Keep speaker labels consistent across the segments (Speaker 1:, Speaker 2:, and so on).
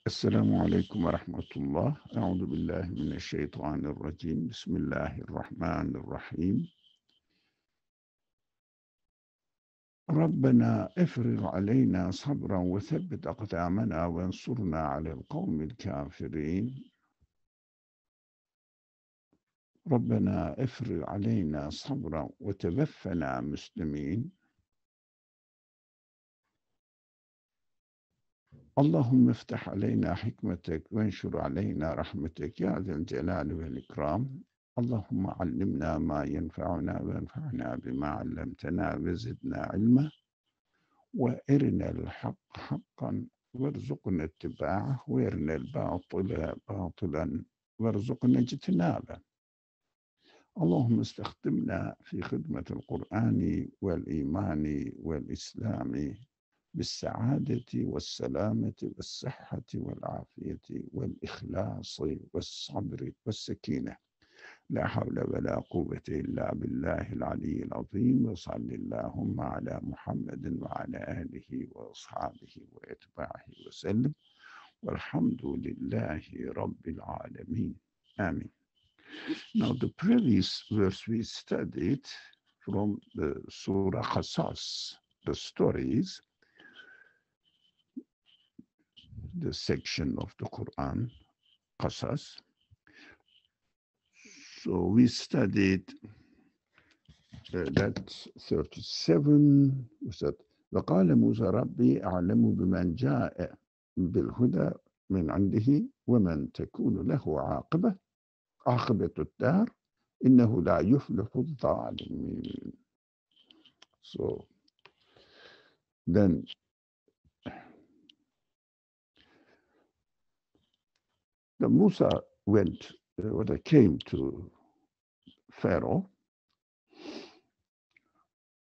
Speaker 1: السلام عليكم ورحمة الله. أعوذ بالله من الشيطان الرجيم. بسم الله الرحمن الرحيم. ربنا افرغ علينا صبرا وثبت أقدامنا وانصرنا على القوم الكافرين. ربنا افرغ علينا صبرا وتوفنا مسلمين. اللهم افتح علينا حكمتك وانشر علينا رحمتك يا ذا الجلال والإكرام. اللهم علمنا ما ينفعنا وانفعنا بما علمتنا وزدنا علما وارنا الحق حقا وارزقنا اتباعه وارنا الباطل باطلا وارزقنا اجتنابه. اللهم استخدمنا في خدمة القرآن والإيمان والإسلام بالسعادة والسلامة والصحة والعافية والإخلاص والصبر والسكينة. لا حول ولا قوة إلا بالله العلي العظيم. وصل اللهم على محمد وعلى آله وأصحابه وأتباعه وسلم والحمد لله رب العالمين. آمين. Now the previous verse we studied from the Surah Qasas, the stories, the section of the Quran, Qasas. So we studied that 37 وقال موسى ربي أعلم بمن جاء بالهدى من عنده ومن تكون له عاقبة الدار إنه لا يفلح الظالمين. So then the Musa went, when they came to Pharaoh,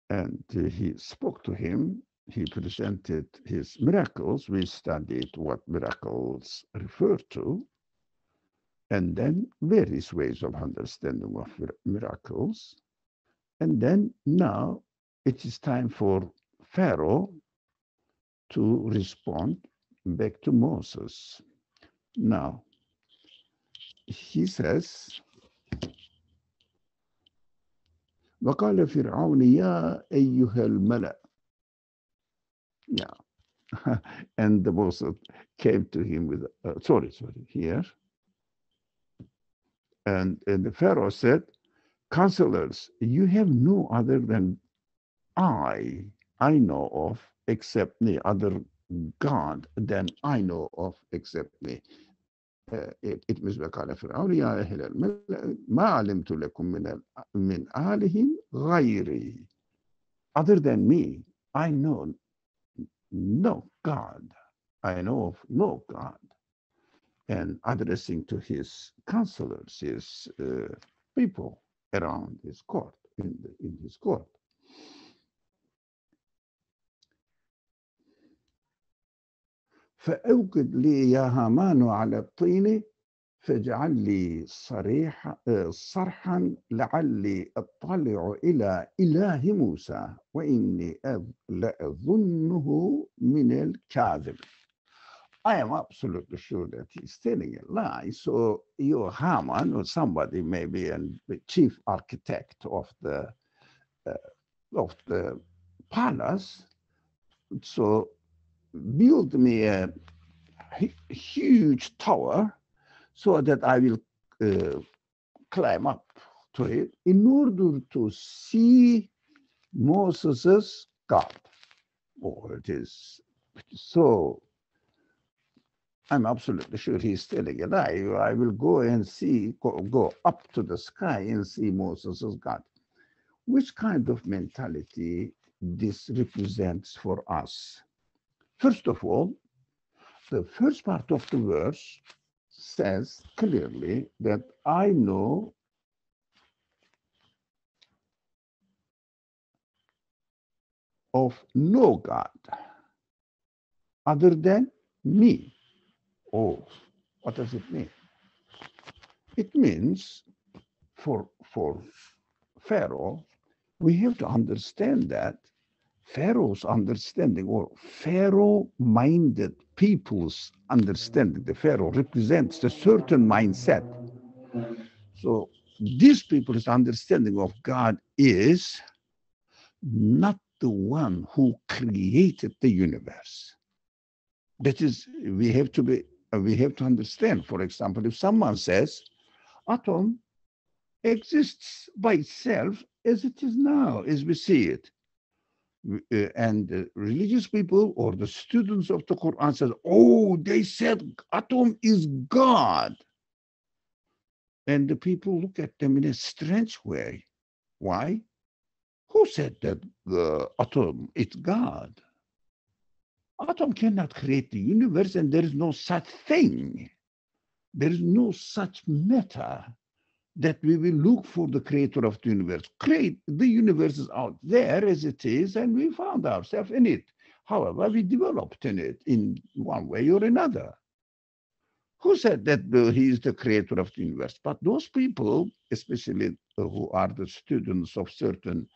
Speaker 1: and he spoke to him. He presented his miracles. We studied what miracles refer to, and then various ways of understanding of miracles. And then now it is time for Pharaoh to respond back to Moses. Now, he says, وقال فرعون يا أيها الملأ. Yeah. And the Moses came to him with, here. And the Pharaoh said, counselors, you have no other than I know of except me, other God than I know of except me. It means وقال فرعون يا أهل الملأ ما علمت لكم من آلهة غيري. Other than me, I know no God. I know of no God. And addressing to his counselors, his people around his court, in his court. فأوقد لي يا هامان على الطين فاجعل لي صرحا لعلي أطلع إلى إله موسى وإني لأظنه من الكاذب. I am absolutely sure that he's telling a lie. So your Haman or somebody, maybe the chief architect of the palace, so build me a huge tower so that I will climb up to it in order to see Moses' God. Oh, it is so. I'm absolutely sure he's telling a lie. I will go and see, go up to the sky and see Moses' God. Which kind of mentality this represents for us? First of all, the first part of the verse says clearly that I know of no God other than me. Oh, what does it mean? It means for Pharaoh, we have to understand that Pharaoh's understanding or Pharaoh-minded people's understanding. The Pharaoh represents a certain mindset. So these people's understanding of God is not the one who created the universe. That is, we have to understand. For example, if someone says atom exists by itself as it is now, as we see it, and religious people or the students of the Quran says, oh, they said atom is God. And the people look at them in a strange way. Why? Who said that the atom is God? Atom cannot create the universe, and there is no such thing. There is no such matter that we will look for the creator of the universe. The universe is out there as it is, and we found ourselves in it. However, we developed in it in one way or another. Who said that he is the creator of the universe? But those people, especially who are the students of certain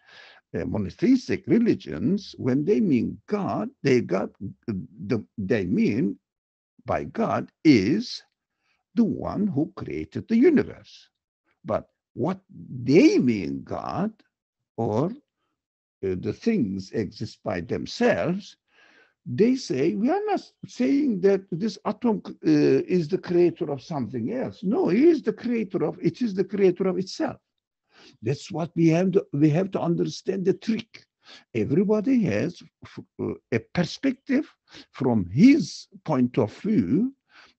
Speaker 1: monotheistic religions, when they mean God, they mean by God is the one who created the universe. But what they mean God, or the things exist by themselves, they say, we are not saying that this atom is the creator of something else. No, it is the creator of itself. That's what we have to understand the trick. Everybody has a perspective from his point of view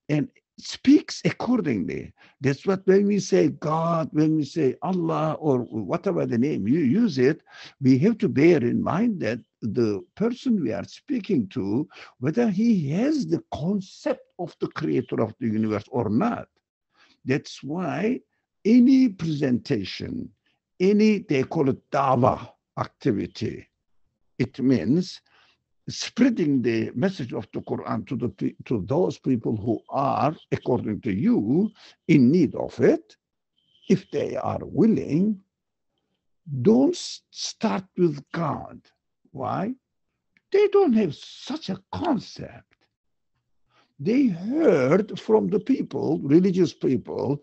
Speaker 1: and speaks accordingly. That's what when we say God, when we say Allah, or whatever the name you use it, we have to bear in mind that the person we are speaking to, whether he has the concept of the creator of the universe or not. That's why any presentation, they call it dawa activity. It means spreading the message of the Quran to those people who are, according to you, in need of it. If they are willing, don't start with God. Why? They don't have such a concept. They heard from the people, religious people,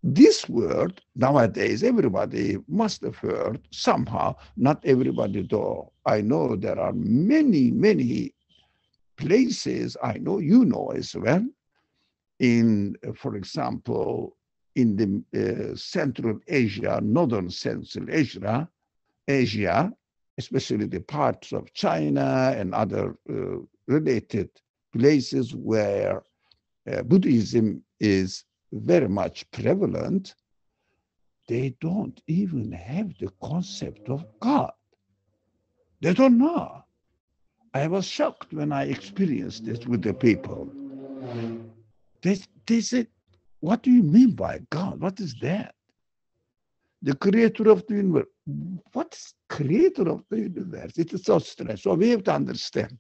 Speaker 1: this word. Nowadays, everybody must have heard somehow, not everybody though. I know there are many, many places, I know you know as well, for example, in the Central Asia, Northern Central Asia, especially the parts of China and other related places where Buddhism is very much prevalent, they don't even have the concept of God. They don't know. I was shocked when I experienced this with the people. They said, what do you mean by God? What is that? The creator of the universe. What is creator of the universe? It is so strange. So we have to understand.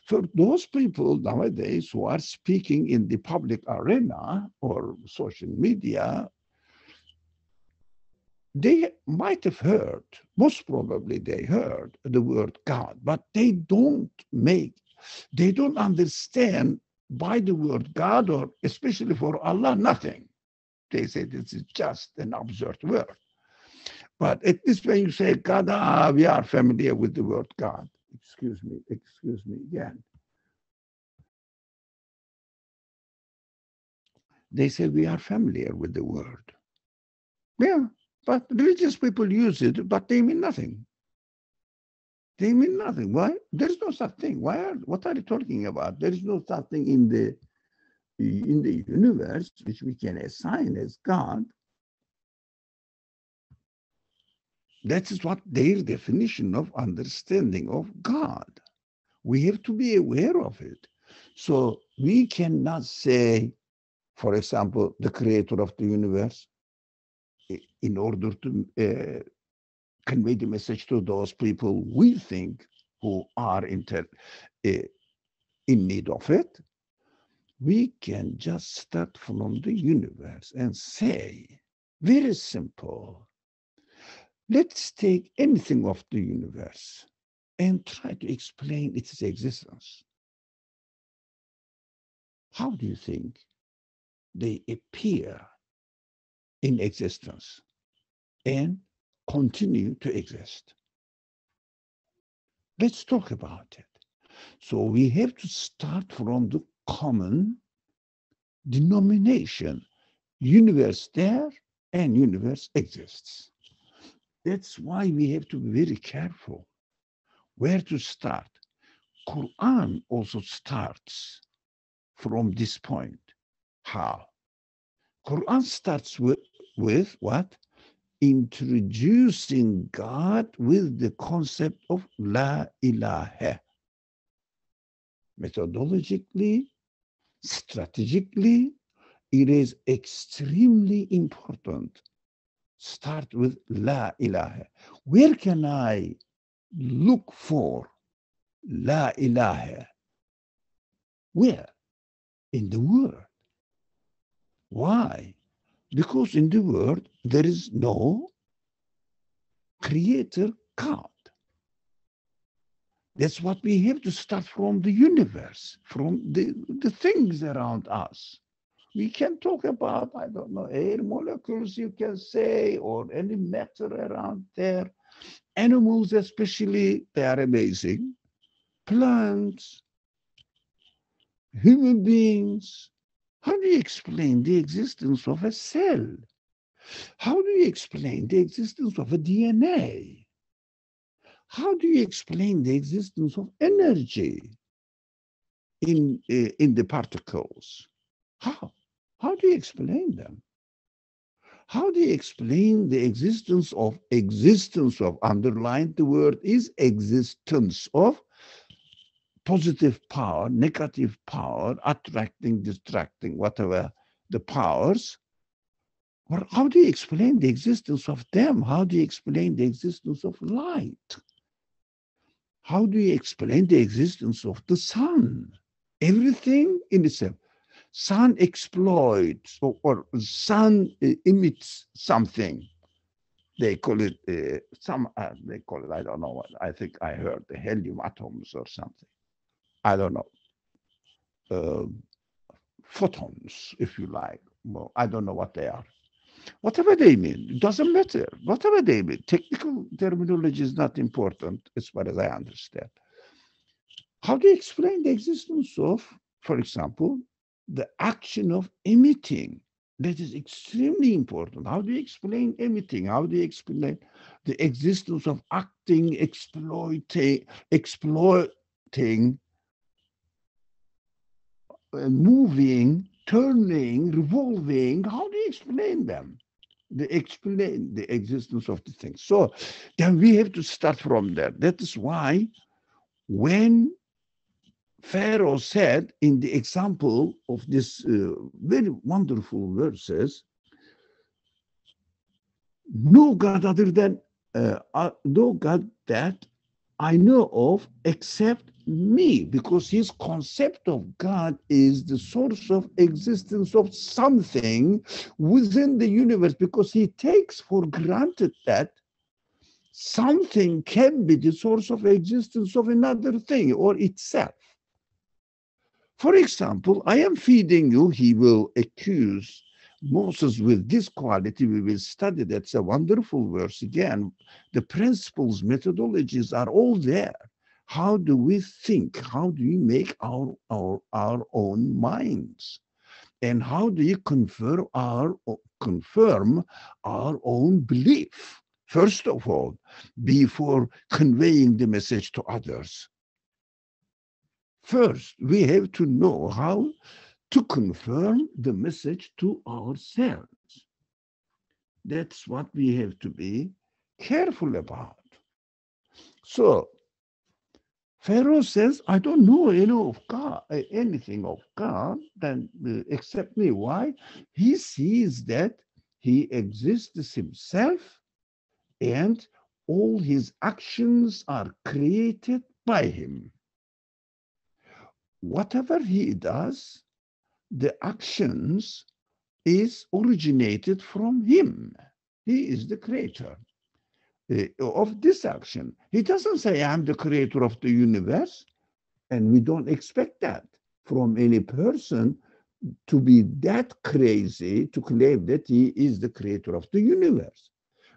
Speaker 1: For those people nowadays who are speaking in the public arena or social media, they might have heard, most probably they heard the word God, but they don't understand by the word God, or especially for Allah, nothing. They say this is just an absurd word. But at least when you say God, we are familiar with the word God. Excuse me again. They say we are familiar with the word. Yeah, but religious people use it, but they mean nothing. They mean nothing. Why? There is no such thing. What are you talking about? There is no such thing in the universe which we can assign as God. That is what their definition of understanding of God. We have to be aware of it. So we cannot say, for example, the creator of the universe, in order to convey the message to those people we think who are in need of it. We can just start from the universe and say, very simple, let's take anything of the universe and try to explain its existence. How do you think they appear in existence and continue to exist? Let's talk about it. So we have to start from the common denomination. Universe there and universe exists. That's why we have to be very careful where to start. Quran also starts from this point. How? Quran starts with what? Introducing God with the concept of La ilaha. Methodologically, strategically, it is extremely important. Start with La ilaha. Where can I look for La ilaha? Where? In the word. Why? Because in the world there is no creator God. That's what we have to start from the universe, from the things around us. We can talk about, I don't know, air molecules, you can say, or any matter around there. Animals especially, they are amazing. Plants, human beings. How do you explain the existence of a cell? How do you explain the existence of a DNA? How do you explain the existence of energy in the particles? How? How do you explain them? How do you explain the existence of, underline the word is existence of positive power, negative power, attracting, distracting, whatever the powers? Or how do you explain the existence of them? How do you explain the existence of light? How do you explain the existence of the sun? Everything in itself. Sun exploits or sun emits something. They call it they call it, I don't know what, I think I heard the helium atoms or something. I don't know. Photons, if you like. Well, I don't know what they are. Whatever they mean, it doesn't matter. Whatever they mean, technical terminology is not important as far as I understand. How do you explain the existence of, for example, the action of emitting? That is extremely important. How do you explain emitting? How do you explain the existence of acting, exploiting, moving, turning, revolving? How do you explain them? They explain the existence of the thing. So then we have to start from there. That is why when Pharaoh said in the example of this very wonderful verses, no God other than, no God that I know of except me, because his concept of God is the source of existence of something within the universe, because he takes for granted that something can be the source of existence of another thing or itself. For example, I am feeding you, he will accuse Moses with this quality. We will study that's a wonderful verse again. The principles, methodologies are all there. How do we think? How do we make our own minds? And how do you confirm our own belief? First of all, before conveying the message to others. First, we have to know how to confirm the message to ourselves. That's what we have to be careful about. So, Pharaoh says, I don't know anything of God than, except me. Why? He sees that he exists himself and all his actions are created by him. Whatever he does, the actions is originated from him. He is the creator of this action. He doesn't say, I'm the creator of the universe, and we don't expect that. from any person to be that crazy to claim that he is the creator of the universe.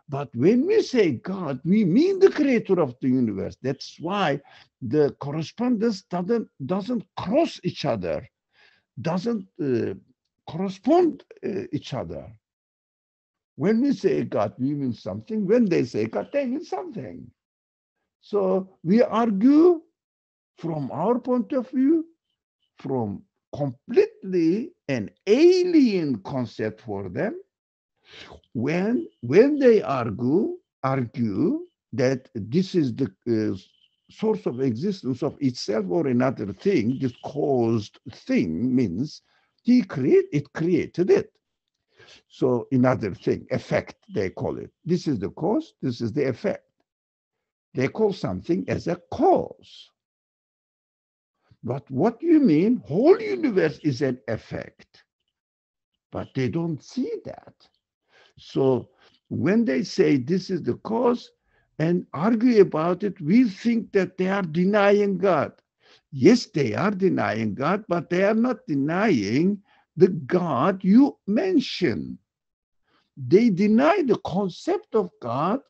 Speaker 1: But when we say God, we mean the creator of the universe. That's why the correspondence doesn't cross each other, doesn't correspond each other. When we say God, we mean something. When they say God, they mean something. So we argue from our point of view, from completely an alien concept for them. When they argue that this is the source of existence of itself or another thing, this caused thing means it created it. So another thing, effect, they call it. This is the cause, this is the effect. They call something as a cause. But what you mean, whole universe is an effect. But they don't see that. So when they say this is the cause and argue about it, we think that they are denying God. Yes, they are denying God, but they are not denying the God you mentioned. They deny the concept of God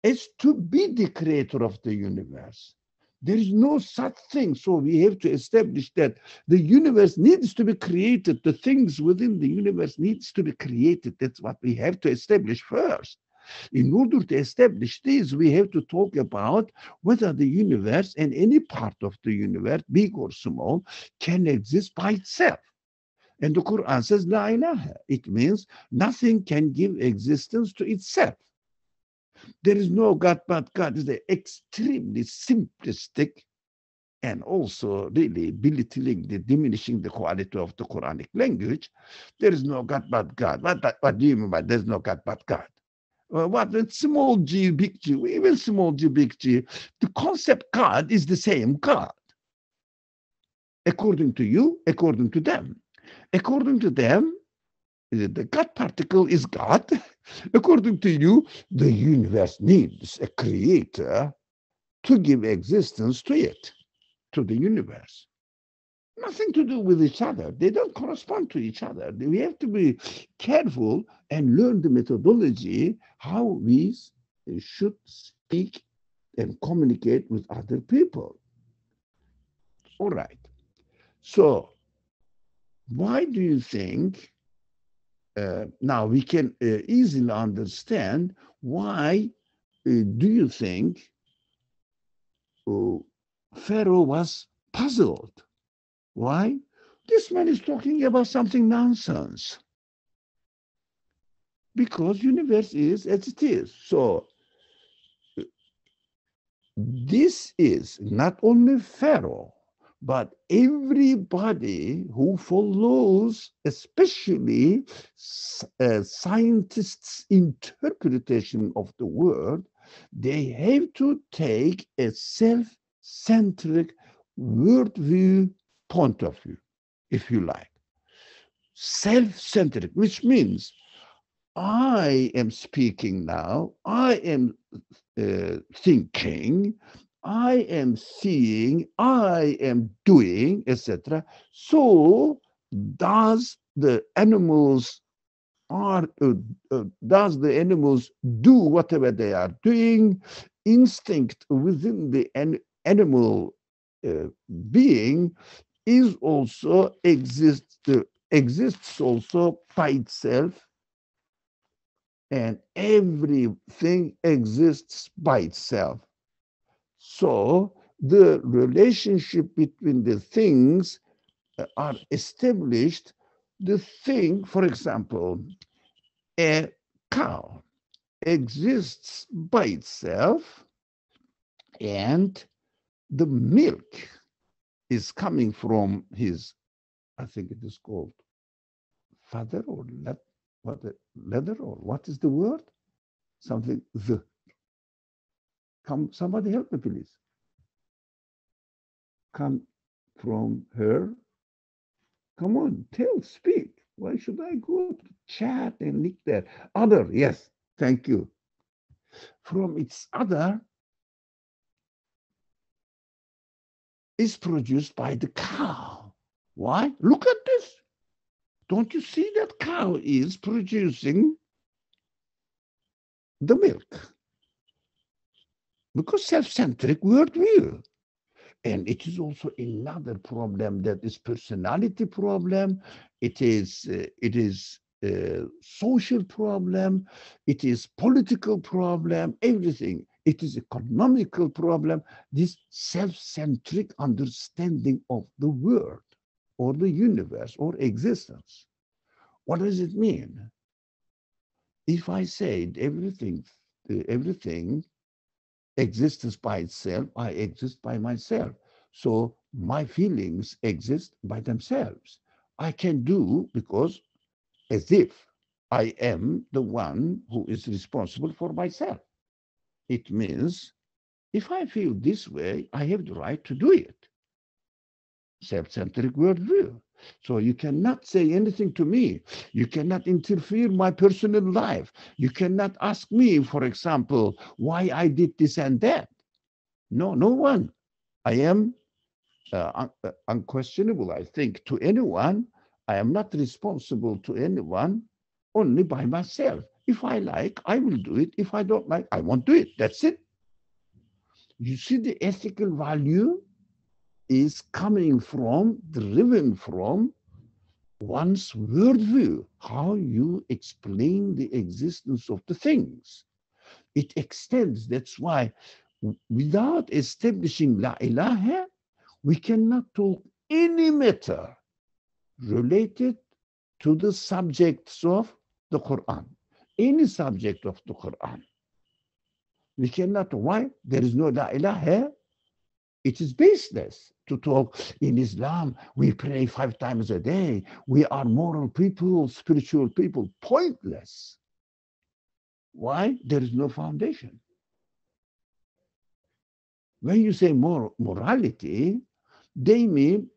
Speaker 1: as to be the creator of the universe. There is no such thing. So we have to establish that the universe needs to be created. The things within the universe needs to be created. That's what we have to establish first. In order to establish this, we have to talk about whether the universe and any part of the universe, big or small, can exist by itself. And the Quran says, La ilaha. It means nothing can give existence to itself. There is no God but God. Is the extremely simplistic and also really belittling, diminishing the quality of the Quranic language. There is no God but God. What do you mean by there's no God but God? What small g, big G, even small g, big G, the concept God is the same God. According to you, according to them. According to them, the God particle is God. According to you, the universe needs a creator to give existence to it, to the universe. Nothing to do with each other. They don't correspond to each other. We have to be careful and learn the methodology, how we should speak and communicate with other people. All right. So, why do you think now we can easily understand why do you think Pharaoh was puzzled? Why? This man is talking about something nonsense. Because universe is as it is. So this is not only Pharaoh, but everybody who follows, especially scientists' interpretation of the world, they have to take a self-centric worldview point of view, if you like. Self-centric, which means I am speaking now, I am thinking, I am seeing, I am doing, etc. So does the animals does the animals do whatever they are doing? Instinct within the animal being is also exists also by itself, and everything exists by itself. So the relationship between the things are established. The thing, for example, a cow exists by itself, and the milk is coming from his, I think it is called father or leather, or what is the word? Something, somebody help me, please. Come from her. Come on, speak. Why should I go to chat and lick there? Other, yes, thank you. From its other is produced by the cow. Why? Look at this. Don't you see that cow is producing the milk? Because self-centric worldview. And it is also another problem that is personality problem. It is social problem. It is political problem. Everything. It is economical problem. This self-centric understanding of the world or the universe or existence. What does it mean? If I said everything exists by itself, I exist by myself. So my feelings exist by themselves. I can do because as if I am the one who is responsible for myself. It means if I feel this way, I have the right to do it. Self-centric worldview. So you cannot say anything to me. You cannot interfere in my personal life. You cannot ask me, for example, why I did this and that. No, no one. I am unquestionable, I think, to anyone. I am not responsible to anyone, only by myself. If I like, I will do it. If I don't like, I won't do it. That's it. You see, the ethical value is coming from, driven from one's worldview, how you explain the existence of the things. It extends. That's why without establishing La ilaha, we cannot talk any matter related to the subjects of the Quran, any subject of the Quran. We cannot. Why? There is no La ilaha. It is baseless to talk in Islam. We pray 5 times a day. We are moral people, spiritual people. Pointless. Why? There is no foundation. When you say morality, they mean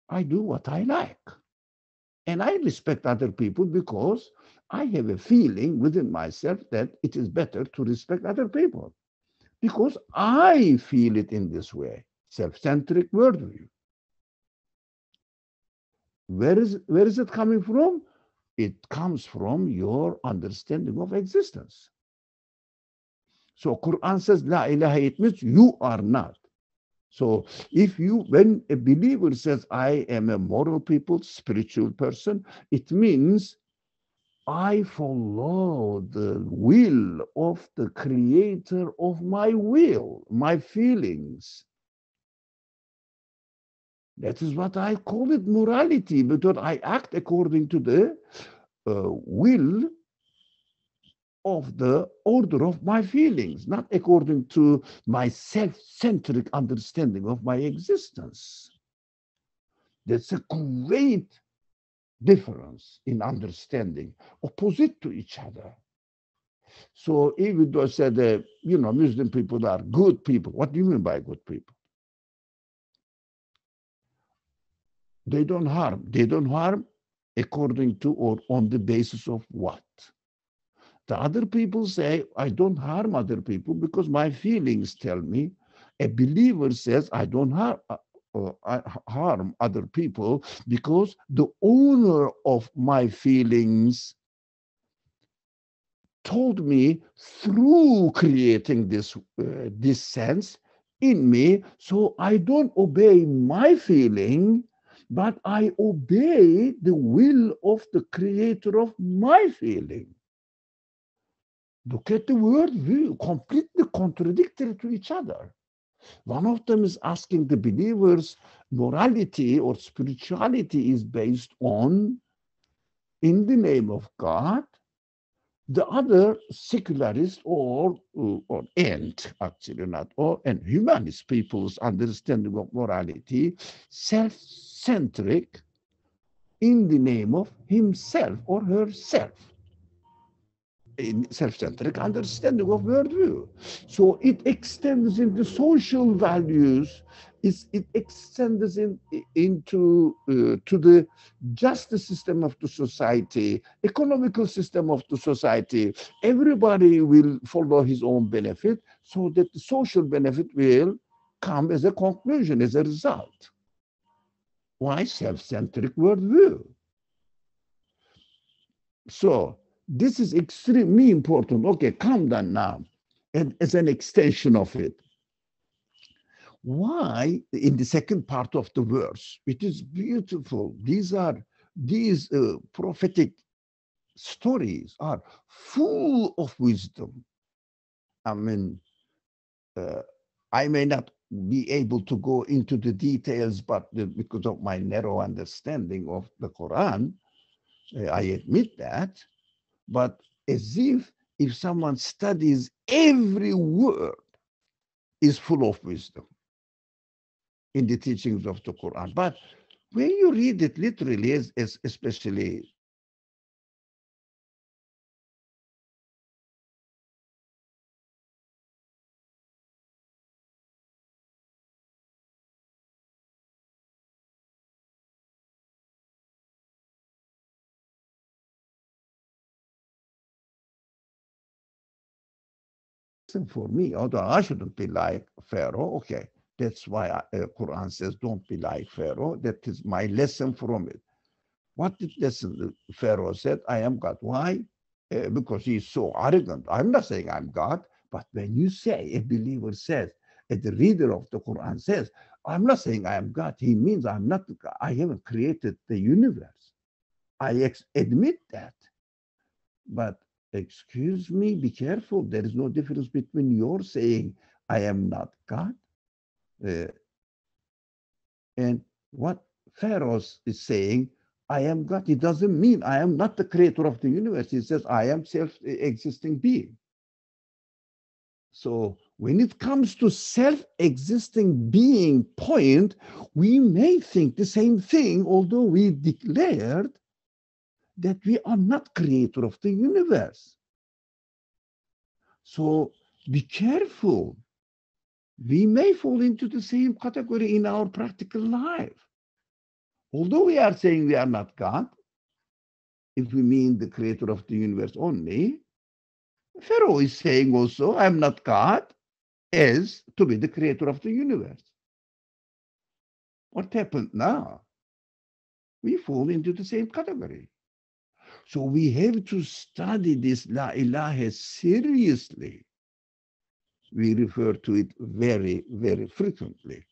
Speaker 1: I do what I like. And I respect other people because I have a feeling within myself that it is better to respect other people. Because I feel it in this way, self-centric worldview. Where is it coming from? It comes from your understanding of existence. So Quran says, La ilaha, it means you are not. So when a believer says, I am a moral people, spiritual person, it means I follow the will of the creator of my will, my feelings. That is what I call it morality, because I act according to the will of the order of my feelings, not according to my self-centric understanding of my existence. That's a great difference in understanding, opposite to each other. So even though I said, Muslim people are good people, what do you mean by good people? They don't harm. They don't harm according to or on the basis of what? The other people say, I don't harm other people because my feelings tell me. A believer says, I don't harm other people because the owner of my feelings told me through creating this sense in me, so I don't obey my feeling, but I obey the will of the creator of my feeling. Look at the worldview, completely contradictory to each other. One of them is asking the believers, morality or spirituality is based on, in the name of God. The other, secularist or and actually not, and humanist people's understanding of morality, self-centric in the name of himself or herself. In self-centric understanding of worldview. So it extends into social values. It extends into to the justice system of the society, economical system of the society. Everybody will follow his own benefit, so that the social benefit will come as a conclusion, as a result. Why self-centric worldview? So this is extremely important. Okay, calm down now. And as an extension of it, why in the second part of the verse, it is beautiful. These prophetic stories are full of wisdom. I mean, I may not be able to go into the details, but because of my narrow understanding of the Quran, I admit that. But as if someone studies every word is full of wisdom in the teachings of the Quran. But when you read it literally, as especially for me, although I shouldn't be like Pharaoh, okay, that's why Quran says don't be like Pharaoh. That is my lesson from it. What did lesson Pharaoh said? I am God. Why? Because he's so arrogant. I'm not saying I'm God, but when you say, a believer says, the reader of the Quran says, I'm not saying I am God, he means I'm not God. I haven't created the universe. I admit that. But excuse me, be careful. There is no difference between your saying, I am not God, uh, and what Pharaoh is saying, I am God. It doesn't mean I am not the creator of the universe. He says, I am self-existing being. So when it comes to self-existing being point, we may think the same thing, although we declared that we are not creator of the universe. So be careful. We may fall into the same category in our practical life. Although we are saying we are not God, if we mean the creator of the universe only, Pharaoh is saying also, I'm not God, as to be the creator of the universe. What happened now? We fall into the same category. So we have to study this La ilaha seriously. We refer to it very, very frequently.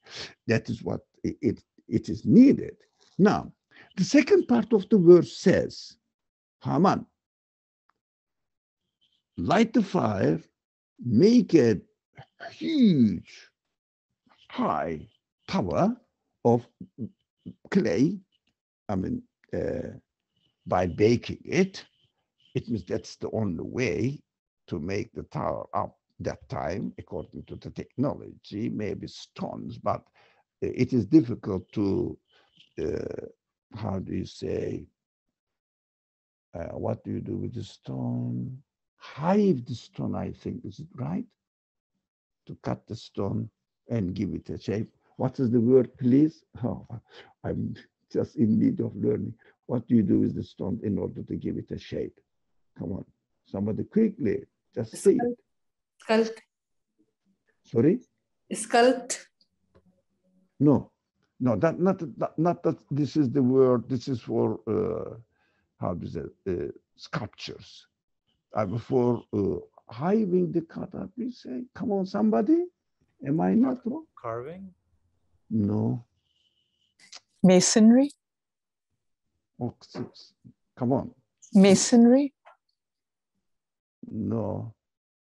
Speaker 1: That is what it is needed. Now, the second part of the verse says, Haman, light the fire, make a huge, high tower of clay. I mean, by baking it, it means that's the only way to make the tower up that time, according to the technology, maybe stones, but it is difficult to, how do you say, what do you do with the stone? Hive the stone, I think, is it right? To cut the stone and give it a shape. What is the word, please? Oh, I'm just in need of learning. What do you do with the stone in order to give it a shape? Come on, somebody quickly, just say it.
Speaker 2: Sculpt.
Speaker 1: Sorry?
Speaker 2: Sculpt.
Speaker 1: No, that not that. This is the word. This is for how do you say sculptures. For hiving the kata, please say. Come on, somebody. Am I not wrong?
Speaker 3: Carving?
Speaker 1: No.
Speaker 4: Masonry?
Speaker 1: Oh, come on.
Speaker 4: Masonry?
Speaker 1: No.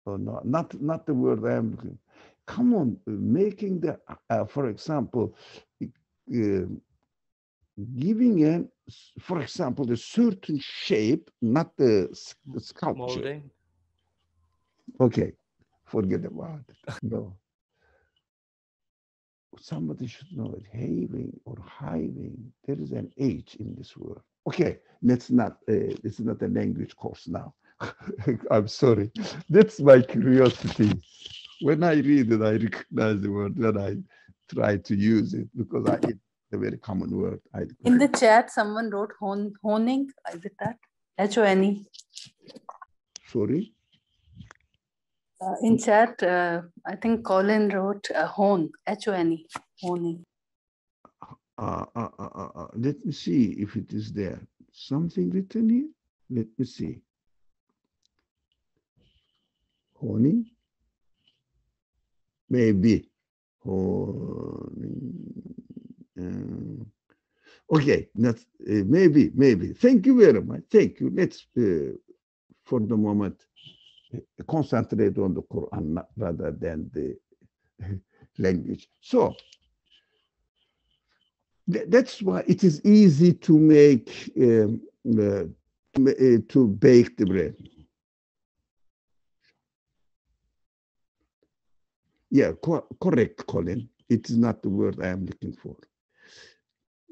Speaker 1: Oh, no, not the word I am looking. Come on, making the, for example, giving a, for example, a certain shape, not the sculpture.
Speaker 3: Molding?
Speaker 1: Okay, forget about it. No. Somebody should know it. Having or hiving. There is an H in this word. Okay, let's not. This is not a language course now. I'm sorry. That's my curiosity. When I read it, I recognize the word. Then I try to use it because it's a very common word.
Speaker 2: In the chat, someone wrote honing. Is it that? H-O-N-E.
Speaker 1: Sorry?
Speaker 2: In chat, I think Colin wrote hone. H-O-N-E. Honing.
Speaker 1: Let me see if it is there. Something written here? Let me see. Honey? Maybe. Honey. Okay, that's maybe. Thank you very much. Thank you. Let's, for the moment, concentrate on the Quran rather than the language. So that's why it is easy to make to bake the bread. Yeah, correct, Colin. It is not the word I am looking for,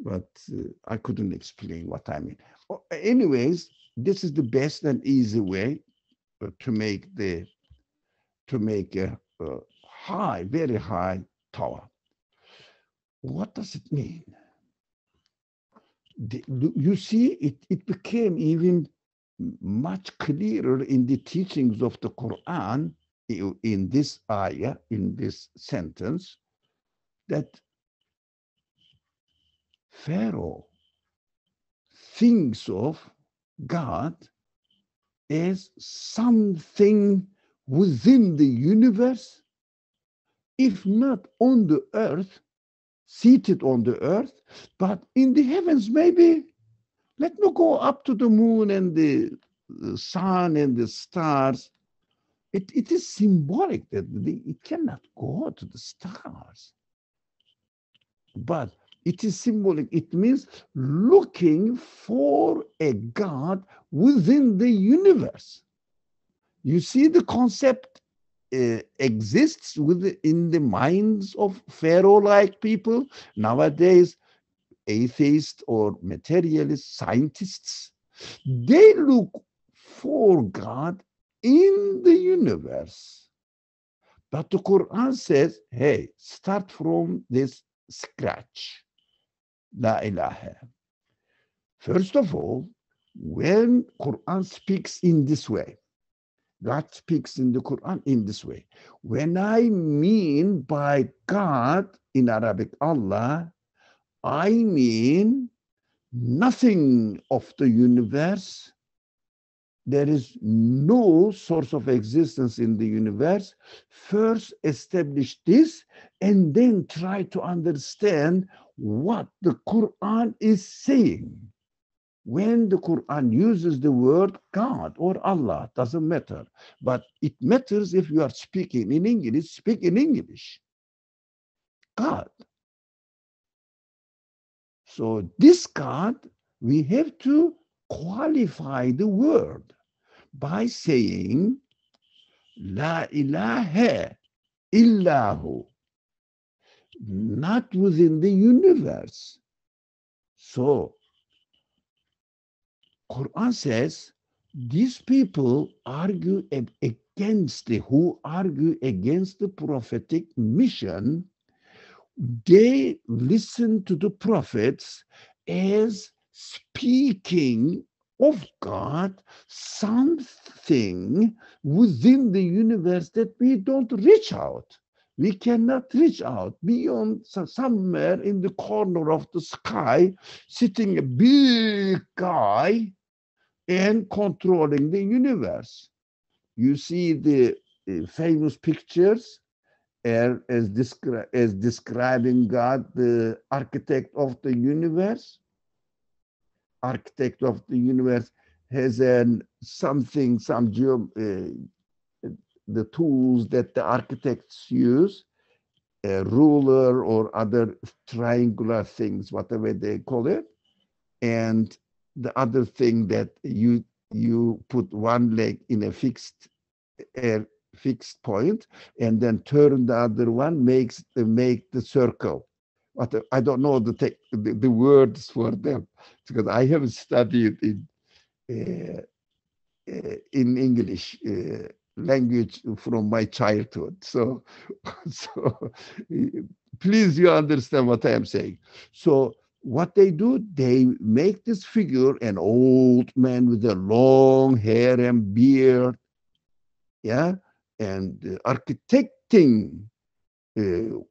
Speaker 1: but I couldn't explain what I mean. Anyways, this is the best and easy way to make a high, very high tower. What does it mean? You see, it became even much clearer in the teachings of the Quran in this ayah, in this sentence, that Pharaoh thinks of God as something within the universe, if not on the earth, seated on the earth, but in the heavens, maybe. Let me go up to the moon and the sun and the stars. It is symbolic that it cannot go to the stars. But it is symbolic. It means looking for a God within the universe. You see, the concept exists in the minds of Pharaoh-like people. Nowadays, atheists or materialist scientists, they look for God in the universe. But the Quran says, hey, start from this scratch. La ilaha. First of all, when Quran speaks in this way, God speaks in the Quran in this way. When I mean by God in Arabic, Allah, I mean nothing of the universe. There is no source of existence in the universe. First establish this and then try to understand what the Quran is saying. When the Quran uses the word God or Allah, doesn't matter. But it matters if you are speaking in English, speak in English. God. So this God, we have to qualify the word by saying, La ilaha illahu, not within the universe. So, Quran says, these people argue against who argue against the prophetic mission. They listen to the prophets as speaking of God, something within the universe that we don't reach out. We cannot reach out beyond somewhere in the corner of the sky, sitting a big guy and controlling the universe. You see the famous pictures as describing God, the architect of the universe. Architect of the universe has the tools that the architects use, a ruler or other triangular things, whatever they call it. And the other thing that you put one leg in a fixed point and then turn the other one, make the circle. I don't know the words for them because I have studied in English language from my childhood. So please, you understand what I am saying. So what they do, they make this figure, an old man with a long hair and beard, yeah, and architecting,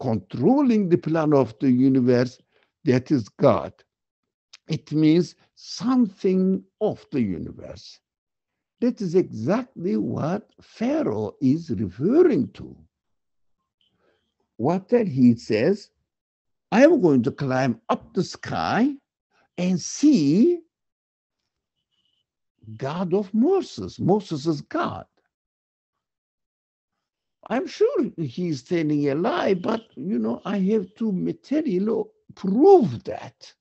Speaker 1: controlling the plan of the universe that is God. It means something of the universe. That is exactly what Pharaoh is referring to. What that he says, I am going to climb up the sky and see God of Moses. Moses is God. I'm sure he's telling a lie, but I have to materially prove that.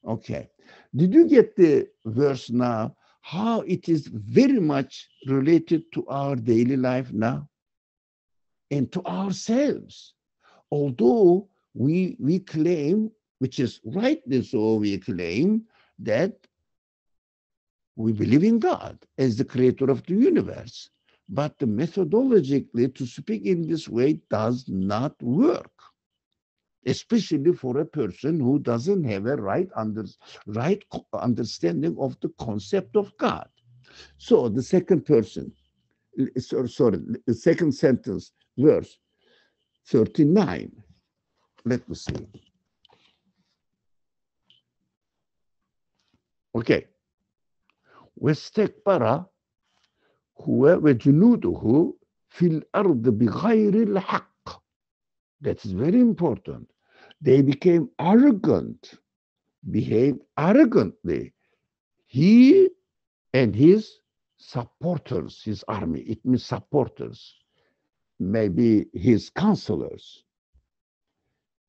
Speaker 1: Okay. Did you get the verse now? How it is very much related to our daily life now and to ourselves. Although we claim, which is rightly so, we claim that we believe in God as the creator of the universe. But methodologically, to speak in this way does not work, especially for a person who doesn't have a right understanding of the concept of God. So the second person, the second sentence, verse 39. Let me see. Okay. واستكبر هو وجنوده في الأرض بغير الحق. That's very important. They became arrogant, behaved arrogantly. He and his supporters, his army, it means supporters, maybe his counselors,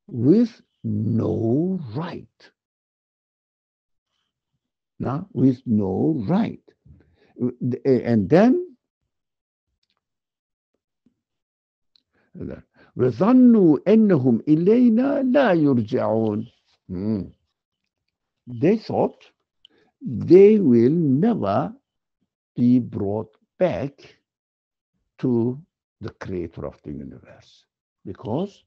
Speaker 1: with no right. Now, with no right. And then, وظنوا أنهم إلينا لا يرجعون. They thought they will never be brought back to the creator of the universe because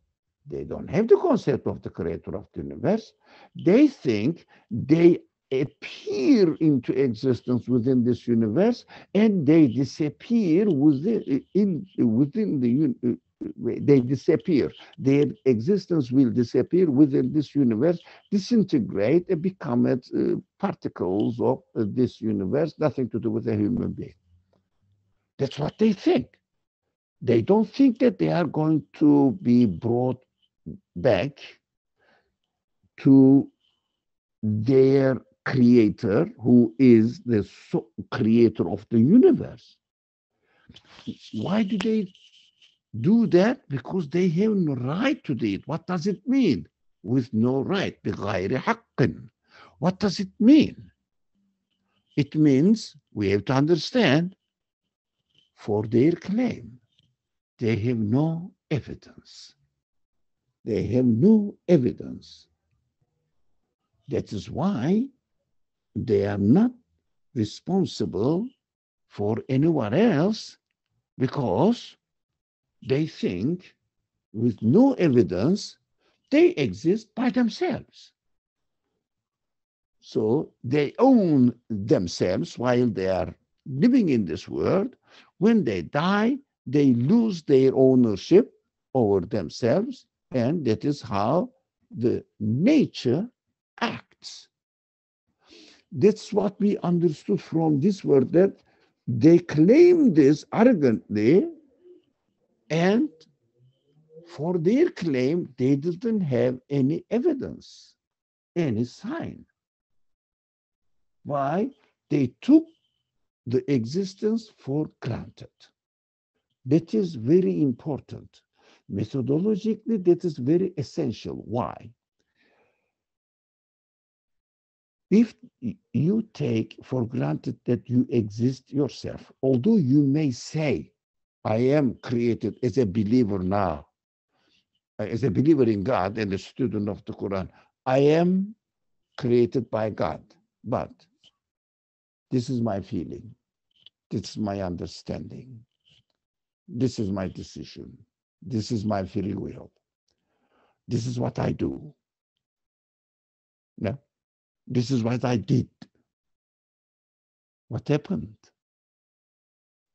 Speaker 1: they don't have the concept of the creator of the universe. They think they appear into existence within this universe and they disappear they disappear. Their existence will disappear within this universe, disintegrate and become particles of this universe, nothing to do with a human being. That's what they think. They don't think that they are going to be brought back to their creator, who is the creator of the universe. Why do they do that? Because they have no right to do it. What does it mean? With no right. بغير حق. What does it mean? It means we have to understand, for their claim, they have no evidence. They have no evidence. That is why they are not responsible for anyone else, because they think with no evidence they exist by themselves. So they own themselves while they are living in this world. When they die, they lose their ownership over themselves, and that is how the nature acts. That's what we understood from this word, that they claim this arrogantly, and for their claim, they didn't have any evidence, any sign. Why? They took the existence for granted. That is very important. Methodologically, that is very essential. Why? If you take for granted that you exist yourself, although you may say, I am created as a believer now, as a believer in God and a student of the Quran, I am created by God, but this is my feeling, this is my understanding, this is my decision, this is my free will, this is what I do. Yeah? This is what I did. What happened?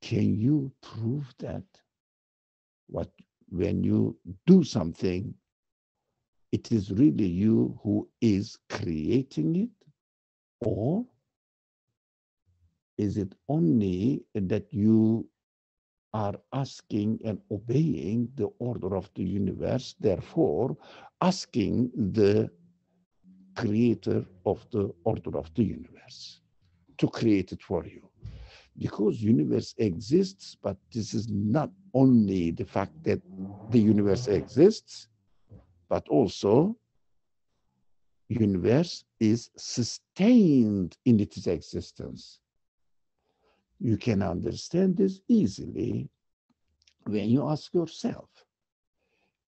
Speaker 1: Can you prove that? When you do something, it is really you who is creating it, or is it only that you are asking and obeying the order of the universe, therefore asking the creator of the order of the universe to create it for you? Because universe exists, but this is not only the fact that the universe exists, but also universe is sustained in its existence. You can understand this easily when you ask yourself,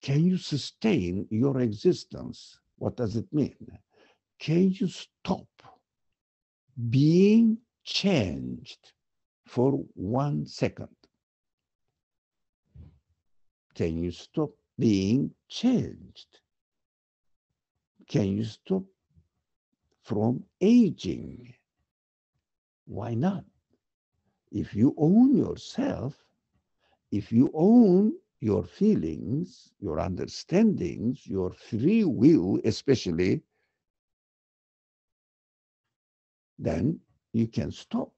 Speaker 1: can you sustain your existence? What does it mean? Can you stop being changed for 1 second? Can you stop being changed? Can you stop from aging? Why not? If you own yourself, if you own your feelings, your understandings, your free will especially, then you can stop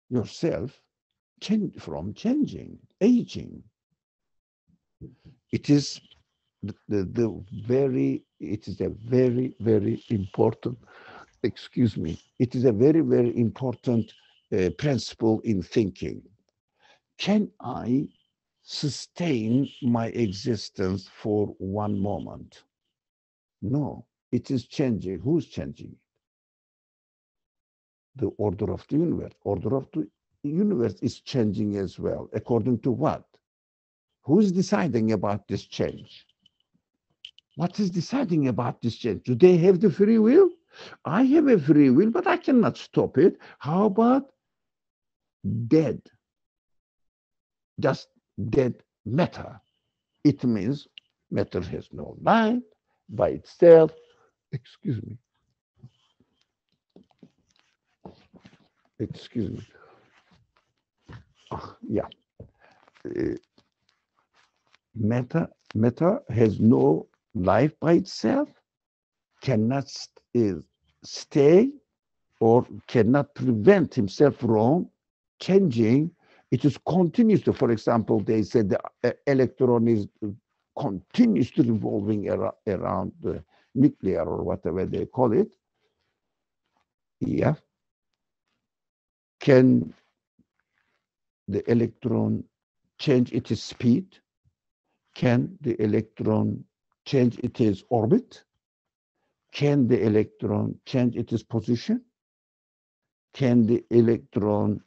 Speaker 1: yourself from changing, aging. It is it is a very, very important, it is a very, very important principle in thinking. Can I sustain my existence for 1 moment? No, it is changing. Who's changing? The order of the universe. Order of the universe is changing as well. According to what? Who is deciding about this change? What is deciding about this change? Do they have the free will? I have a free will, but I cannot stop it. How about dead? Just dead matter. It means matter has no life by itself. Excuse me. Yeah. Matter has no life by itself, cannot stay or cannot prevent himself from changing. It is continuous. For example, they said the electron is continuously revolving around the nuclear or whatever they call it. Yeah. Can the electron change its speed? Can the electron change its orbit? Can the electron change its position? Can the electron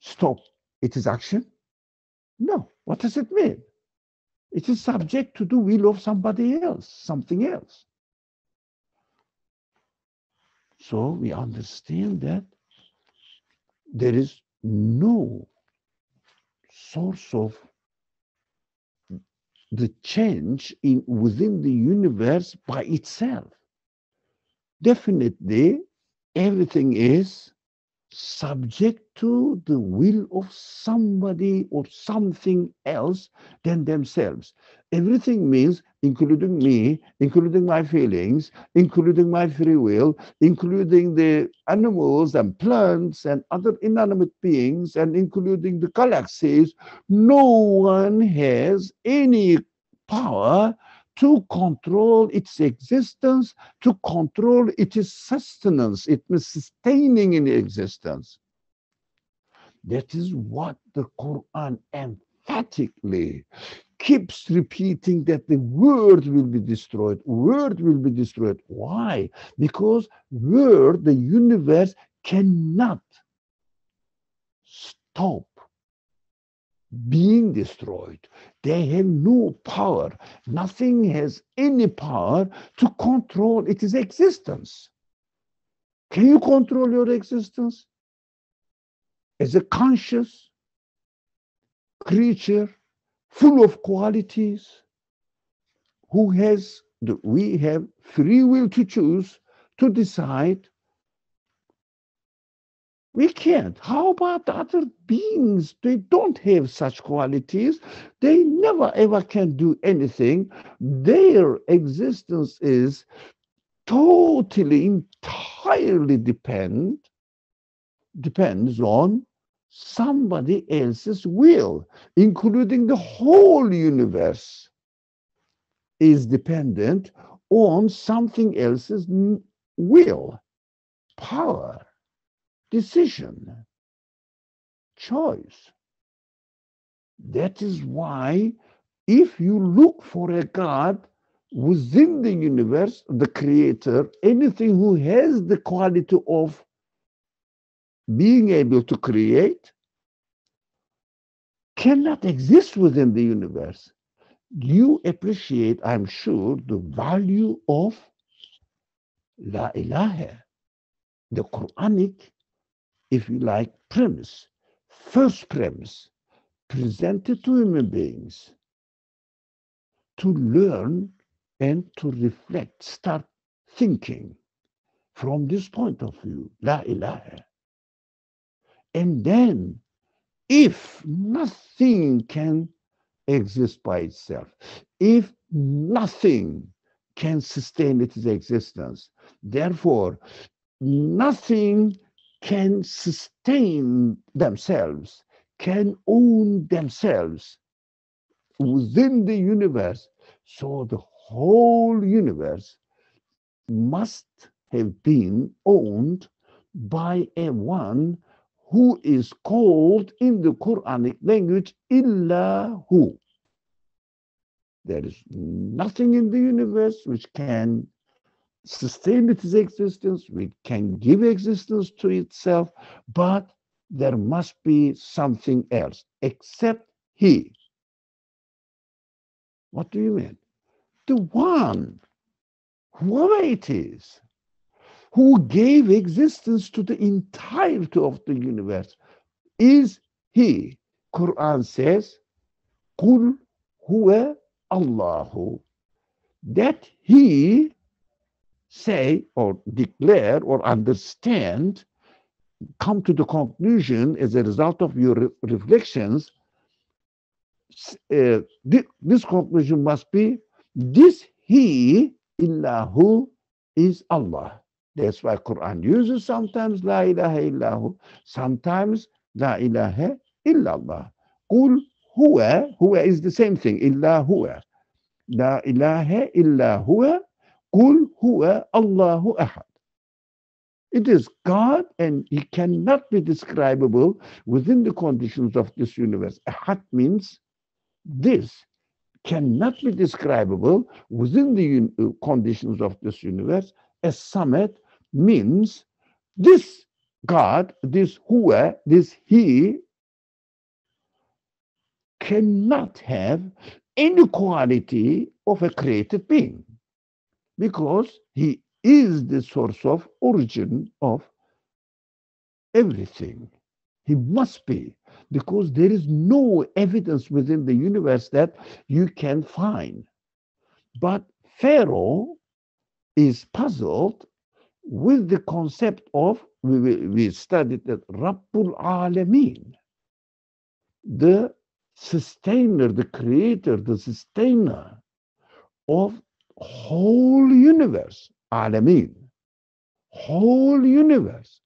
Speaker 1: stop its action? No. What does it mean? It is subject to the will of somebody else, something else. So we understand that there is no source of the change within the universe by itself. Definitely, everything is subject to the will of somebody or something else than themselves. Everything means including me, including my feelings, including my free will, including the animals and plants and other inanimate beings, and including the galaxies. No one has any power to control its existence, to control its sustenance, it means sustaining in existence. That is what the Quran emphatically keeps repeating, that the world will be destroyed. World will be destroyed. Why? Because world, the universe, cannot stop being destroyed. They have no power. Nothing has any power to control its existence. Can you control your existence? As a conscious creature full of qualities, we have free will to choose, to decide We can't. How about other beings? They don't have such qualities. They never ever can do anything. Their existence is totally, entirely depends on somebody else's will, including the whole universe is dependent on something else's will, power, decision, choice. That is why if you look for a God within the universe, the creator, anything who has the quality of being able to create cannot exist within the universe. You appreciate, I'm sure, the value of La ilaha, the Quranic, if you like, premise, first premise, presented to human beings to learn and to reflect, start thinking from this point of view, La ilaha. And then, if nothing can exist by itself, if nothing can sustain its existence, therefore, nothing can sustain themselves, can own themselves within the universe. So the whole universe must have been owned by a one who is called in the Quranic language Illahu. There is nothing in the universe which can sustain its existence, which can give existence to itself, but there must be something else except He. What do you mean? The one, whoever it is, who gave existence to the entirety of the universe, is He. Quran says, Qul huwa Allahu. That He say or declare or understand, come to the conclusion as a result of your reflections, this conclusion must be, this He, Illahu, is Allah. That's why Quran uses sometimes La ilaha illahu, sometimes La ilaha illallah. Qul huwa is the same thing, illa huwa. La ilaha illa huwa, qul huwa Allahu ahad. It is God, and He cannot be describable within the conditions of this universe. Ahad means this cannot be describable within the conditions of this universe. As Samad means this God, this Huwa, this He cannot have any quality of a created being because He is the source of origin of everything. He must be, because there is no evidence within the universe that you can find. But Pharaoh is puzzled with the concept of, we studied that Rabbul Alameen, the sustainer, the creator, the sustainer of whole universe, Alameen, whole universe.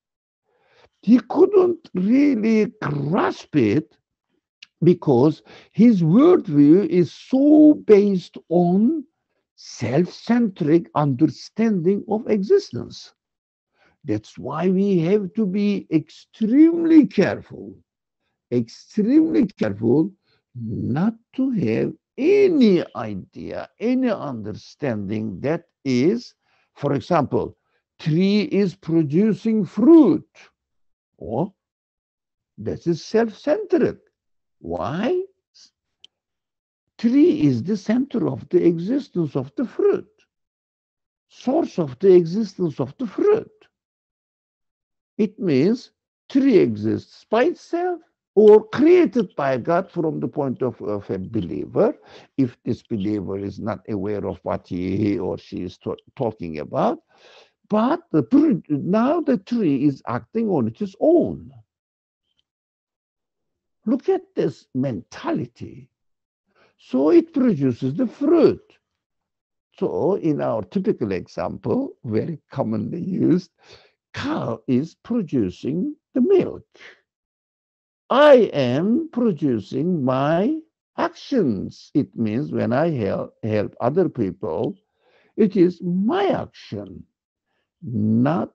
Speaker 1: He couldn't really grasp it because his worldview is so based on self-centric understanding of existence. That's why we have to be extremely careful not to have any idea, any understanding that is, for example, tree is producing fruit. Oh, that is self-centered. Why? Tree is the center of the existence of the fruit, source of the existence of the fruit. It means tree exists by itself or created by God from the point of a believer, if this believer is not aware of what he or she is talking about. But now the tree is acting on its own. Look at this mentality. So it produces the fruit. So in our typical example, very commonly used, cow is producing the milk. I am producing my actions. It means when I help other people, it is my action, not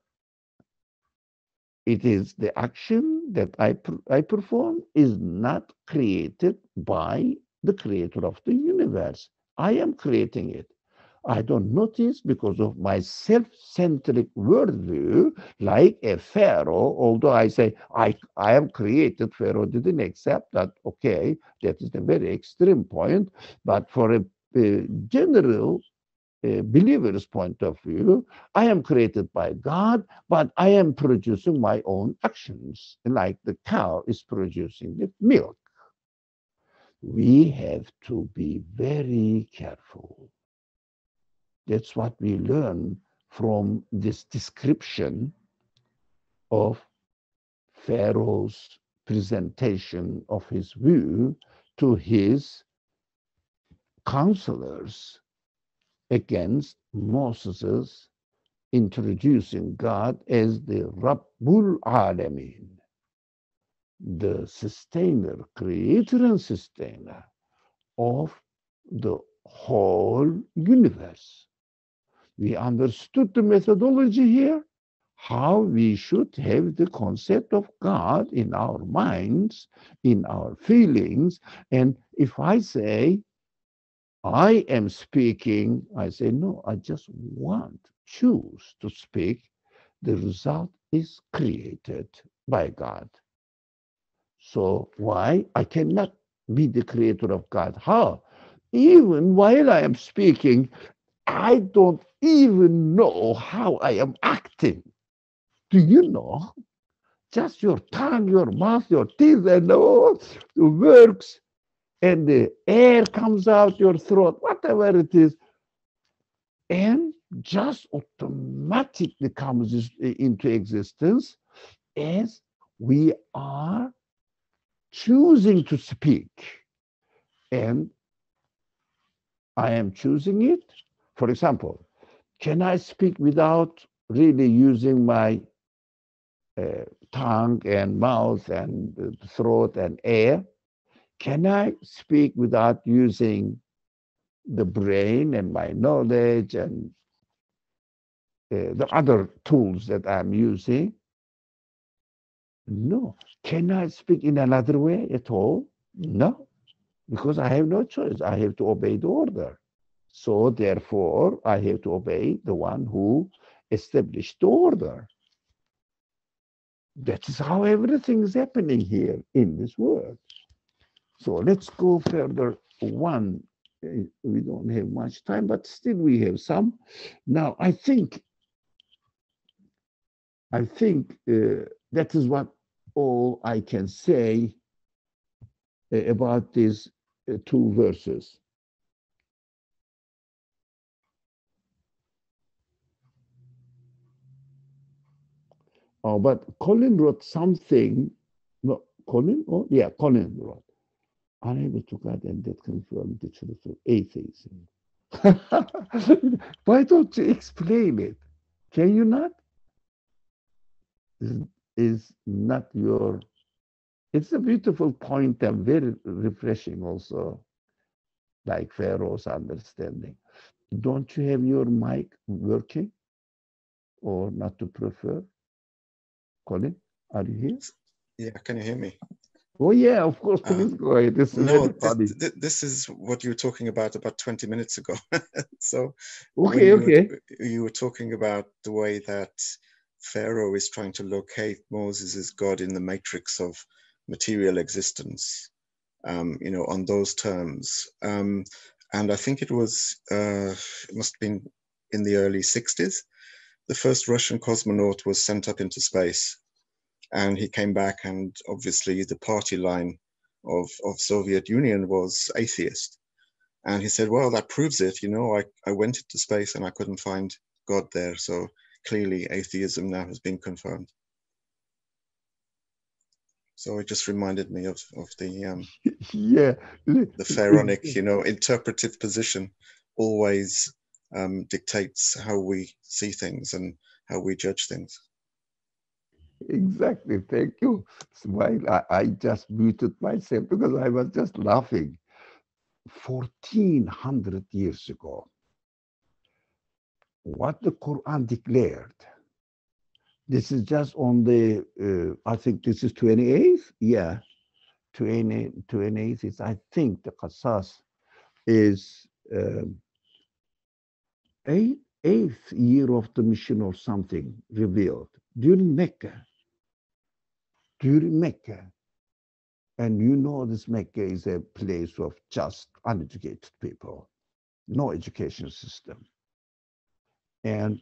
Speaker 1: it is the action that I perform is not created by the creator of the universe. I am creating it. I don't notice because of my self-centric worldview, like a Pharaoh, although I say, I am created, Pharaoh didn't accept that. Okay, that is a very extreme point. But for a general believer's point of view, I am created by God, but I am producing my own actions, like the cow is producing the milk. We have to be very careful. That's what we learn from this description of Pharaoh's presentation of his view to his counselors against Moses' introducing God as the Rabbul Alameen, the sustainer, creator and sustainer of the whole universe. We understood the methodology here, how we should have the concept of God in our minds, in our feelings. And if I say, I am speaking, I say, no, I just choose to speak. The result is created by God. So why? I cannot be the creator of God. How? Even while I am speaking, I don't even know how I am acting. Do you know? Just your tongue, your mouth, your teeth, and all the works, and the air comes out your throat, whatever it is, and just automatically comes into existence as we are choosing to speak. And I am choosing it. For example, can I speak without really using my tongue and mouth and throat and air? Can I speak without using the brain and my knowledge and the other tools that I'm using? No. Can I speak in another way at all? No, because I have no choice. I have to obey the order. So therefore, I have to obey the one who established the order. That is how everything is happening here in this world. So let's go further. One, we don't have much time, but still we have some. Now, I think that is what all I can say about these two verses. Oh, but Colin wrote something. No, Colin? Oh, yeah, Colin wrote. Unable to God and that confirmed the truth of atheism. Why don't you explain it? Can you not? Is not your. It's a beautiful point and very refreshing also, like Pharaoh's understanding. Don't you have your mic working or not to prefer? Colin, are you here?
Speaker 3: Yeah, can you hear me?
Speaker 1: Oh, yeah, of course. Please go ahead. This is very funny.
Speaker 3: This is what you were talking about 20 minutes ago. So,
Speaker 1: okay.
Speaker 3: You were talking about the way that Pharaoh is trying to locate Moses as God in the matrix of material existence, on those terms. And I think it was, it must have been in the early 60s, the first Russian cosmonaut was sent up into space. And he came back, and obviously the party line of Soviet Union was atheist. And he said, well, that proves it. I went into space and I couldn't find God there. So clearly atheism now has been confirmed. So it just reminded me of the
Speaker 1: Yeah.
Speaker 3: Pharaonic, interpretive position always dictates how we see things and how we judge things.
Speaker 1: Exactly. Thank you. While I just muted myself because I was just laughing. 1400 years ago, what the Quran declared, this is just on the, I think this is 28th. Yeah. 28th is, I think the Qasas is eighth year of the mission or something revealed during Mecca. And this Mecca is a place of just uneducated people, no education system. And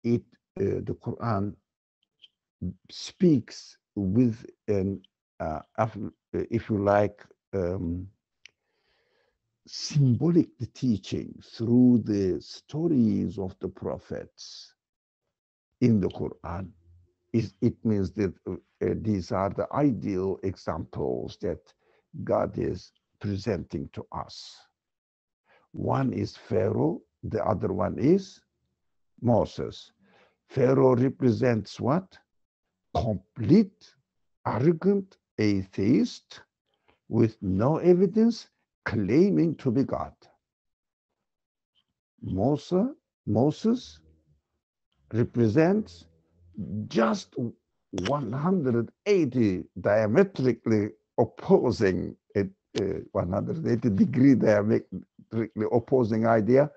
Speaker 1: the Quran speaks with an, if you like, symbolic teaching through the stories of the prophets in the Quran. It means that these are the ideal examples that God is presenting to us. One is Pharaoh, the other one is Moses. Pharaoh represents what? Complete, arrogant atheist with no evidence, claiming to be God. Moses represents just 180 diametrically opposing, 180 degree diametrically opposing idea,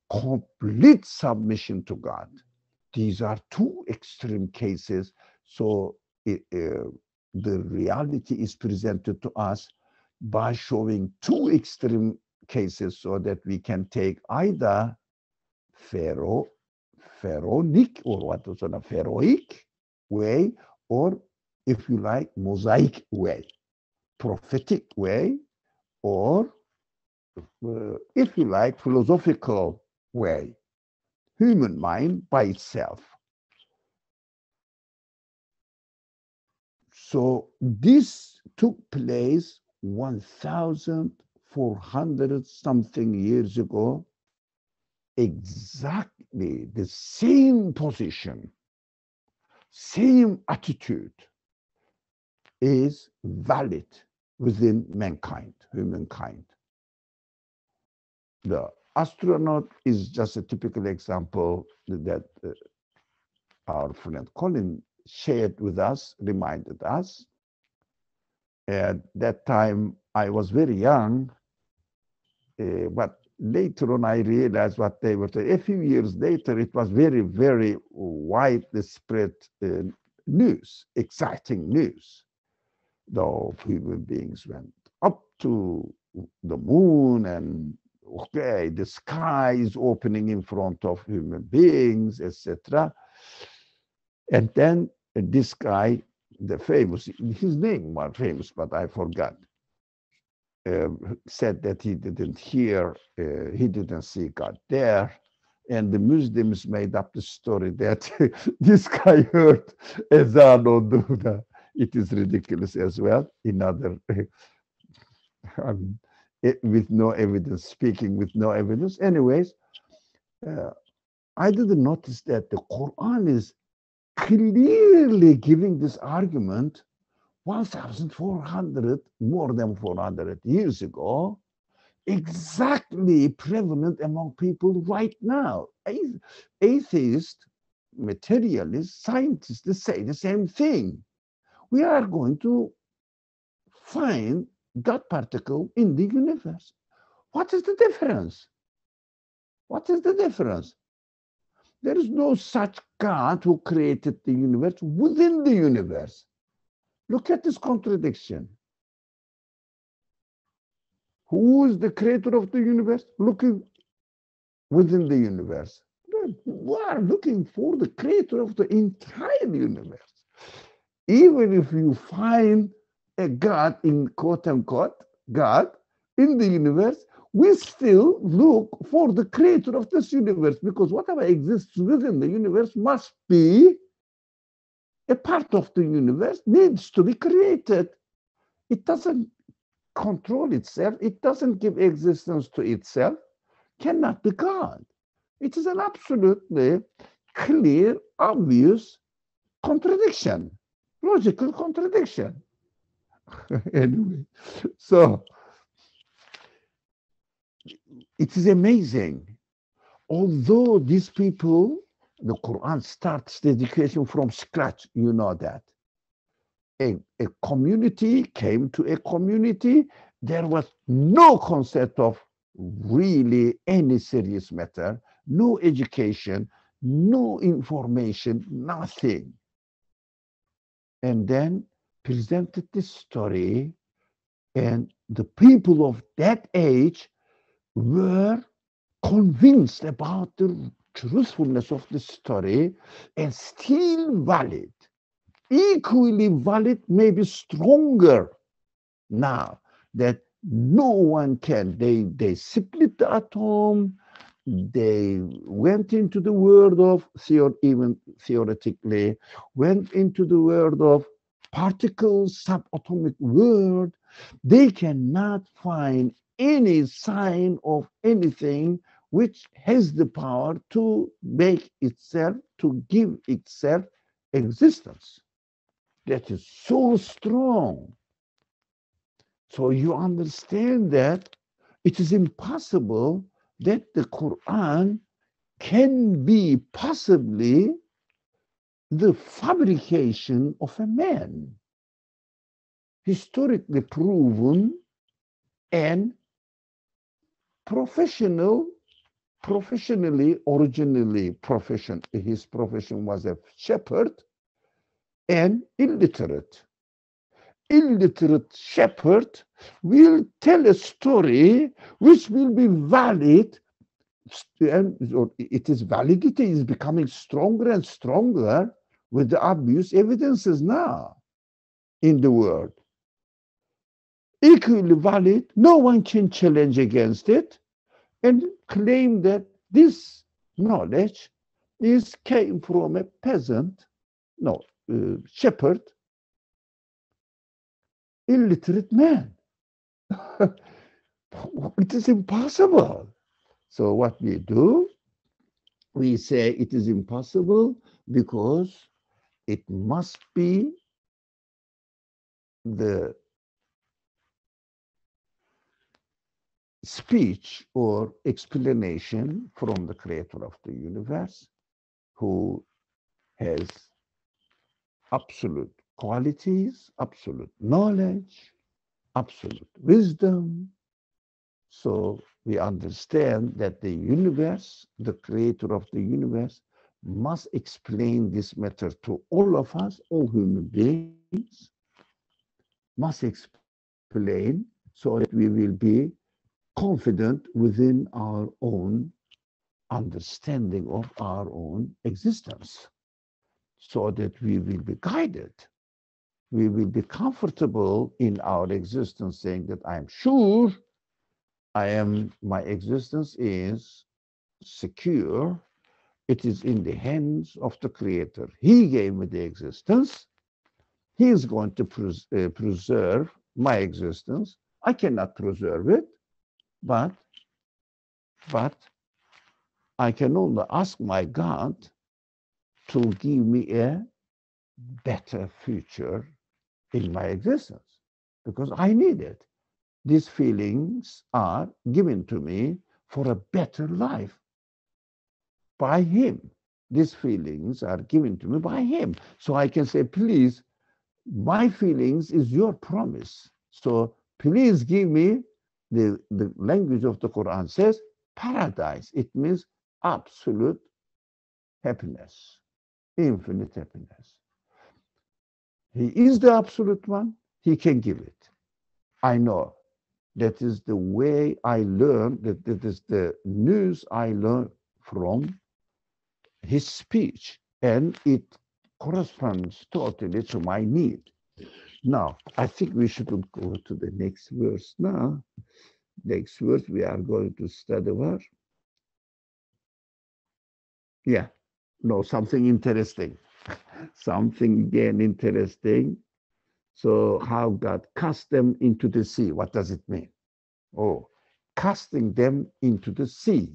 Speaker 1: complete submission to God. These are two extreme cases. So the reality is presented to us by showing two extreme cases so that we can take either Pharaonic, or what is on a Pharaohic way, or if you like, Mosaic way, prophetic way, or if you like, philosophical way, human mind by itself. So this took place 1,400 something years ago. Exactly the same position, same attitude is valid within mankind, humankind. The astronaut is just a typical example that our friend Colin shared with us, reminded us. At that time, I was very young, but later on, I realized what they were saying. A few years later, it was very, very widely spread news, exciting news. Though human beings went up to the moon, and okay, the sky is opening in front of human beings, etc. And then this guy, the famous, his name was famous, but I forgot, said that he didn't hear, he didn't see God there. And the Muslims made up the story that this guy heard Ezan on Duda. It is ridiculous as well. In other, with no evidence, speaking with no evidence. Anyways, I didn't notice that the Quran is clearly giving this argument 1,400, more than 400 years ago, exactly prevalent among people right now. Atheists, materialists, scientists, they say the same thing. We are going to find God particle in the universe. What is the difference? What is the difference? There is no such God who created the universe within the universe. Look at this contradiction. Who is the creator of the universe? Looking within the universe. We are looking for the creator of the entire universe. Even if you find a God, in quote unquote, God in the universe, we still look for the creator of this universe, because whatever exists within the universe must be a part of the universe, needs to be created. It doesn't control itself. It doesn't give existence to itself, cannot be God. It is an absolutely clear, obvious contradiction, logical contradiction. Anyway, so it is amazing. Although these people, the Quran starts the education from scratch, you know that. A community came to a community, there was no concept of really any serious matter, no education, no information, nothing. And then presented this story, and the people of that age were convinced about the truthfulness of the story, and still valid, equally valid, maybe stronger now, that no one can. They split the atom, they went into the world of, even theoretically, went into the world of particles, subatomic world. They cannot find any sign of anything which has the power to make itself, to give itself existence. That is so strong. So you understand that it is impossible that the Quran can be possibly the fabrication of a man, historically proven and originally his profession was a shepherd, and illiterate shepherd will tell a story which will be valid, and its validity is becoming stronger and stronger with the obvious evidences now in the world. Equally valid, no one can challenge against it and claim that this knowledge came from a peasant, shepherd, illiterate man. It is impossible. So what we do, we say it is impossible because it must be the speech or explanation from the creator of the universe, who has absolute qualities, absolute knowledge, absolute wisdom. So we understand that the universe, the creator of the universe, must explain this matter to all of us, all human beings, must explain so that we will be confident within our own understanding of our own existence, so that we will be guided. We will be comfortable in our existence, saying that I am sure my existence is secure. It is in the hands of the Creator. He gave me the existence. He is going to preserve my existence. I cannot preserve it, but I can only ask my God to give me a better future in my existence, because I need it. These feelings are given to me for a better life by Him. These feelings are given to me by Him. So I can say, please, my feelings is your promise. So please give me, the language of the Quran says, paradise. It means absolute happiness, infinite happiness. He is the absolute one. He can give it. I know. That is the way I learn, that is the news I learn from his speech, and it corresponds totally to my need. Now, I think we should go to the next verse now. Next verse we are going to study what? Yeah, no, something interesting. Something again interesting. So how God cast them into the sea. What does it mean? Oh, casting them into the sea.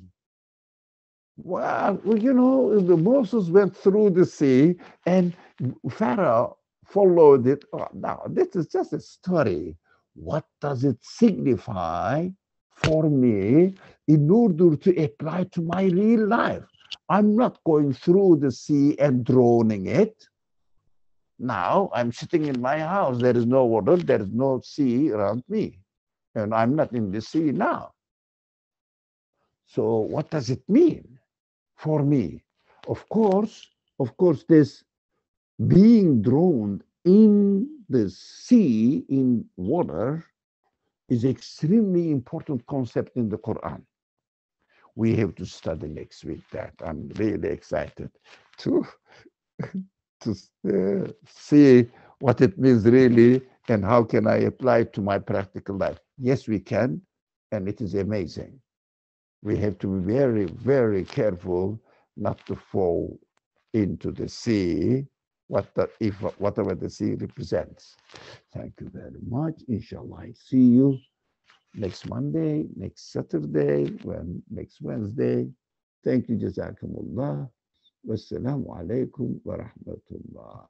Speaker 1: Well, Moses went through the sea and Pharaoh followed it. Oh, now, this is just a story. What does it signify for me in order to apply to my real life? I'm not going through the sea and drowning it. Now I'm sitting in my house. There is no water. There is no sea around me. And I'm not in the sea now. So what does it mean for me? Of course, this being drowned in the sea, in water, is extremely important concept in the Quran. We have to study next week that. I'm really excited to see what it means really and how can I apply it to my practical life. Yes, we can, and it is amazing. We have to be very, very careful not to fall into the sea, whatever the sea represents. Thank you very much. Inshallah, I see you next Monday, next Saturday, next Wednesday. Thank you, Jazakumullah. Wassalamu alaikum wa rahmatullah.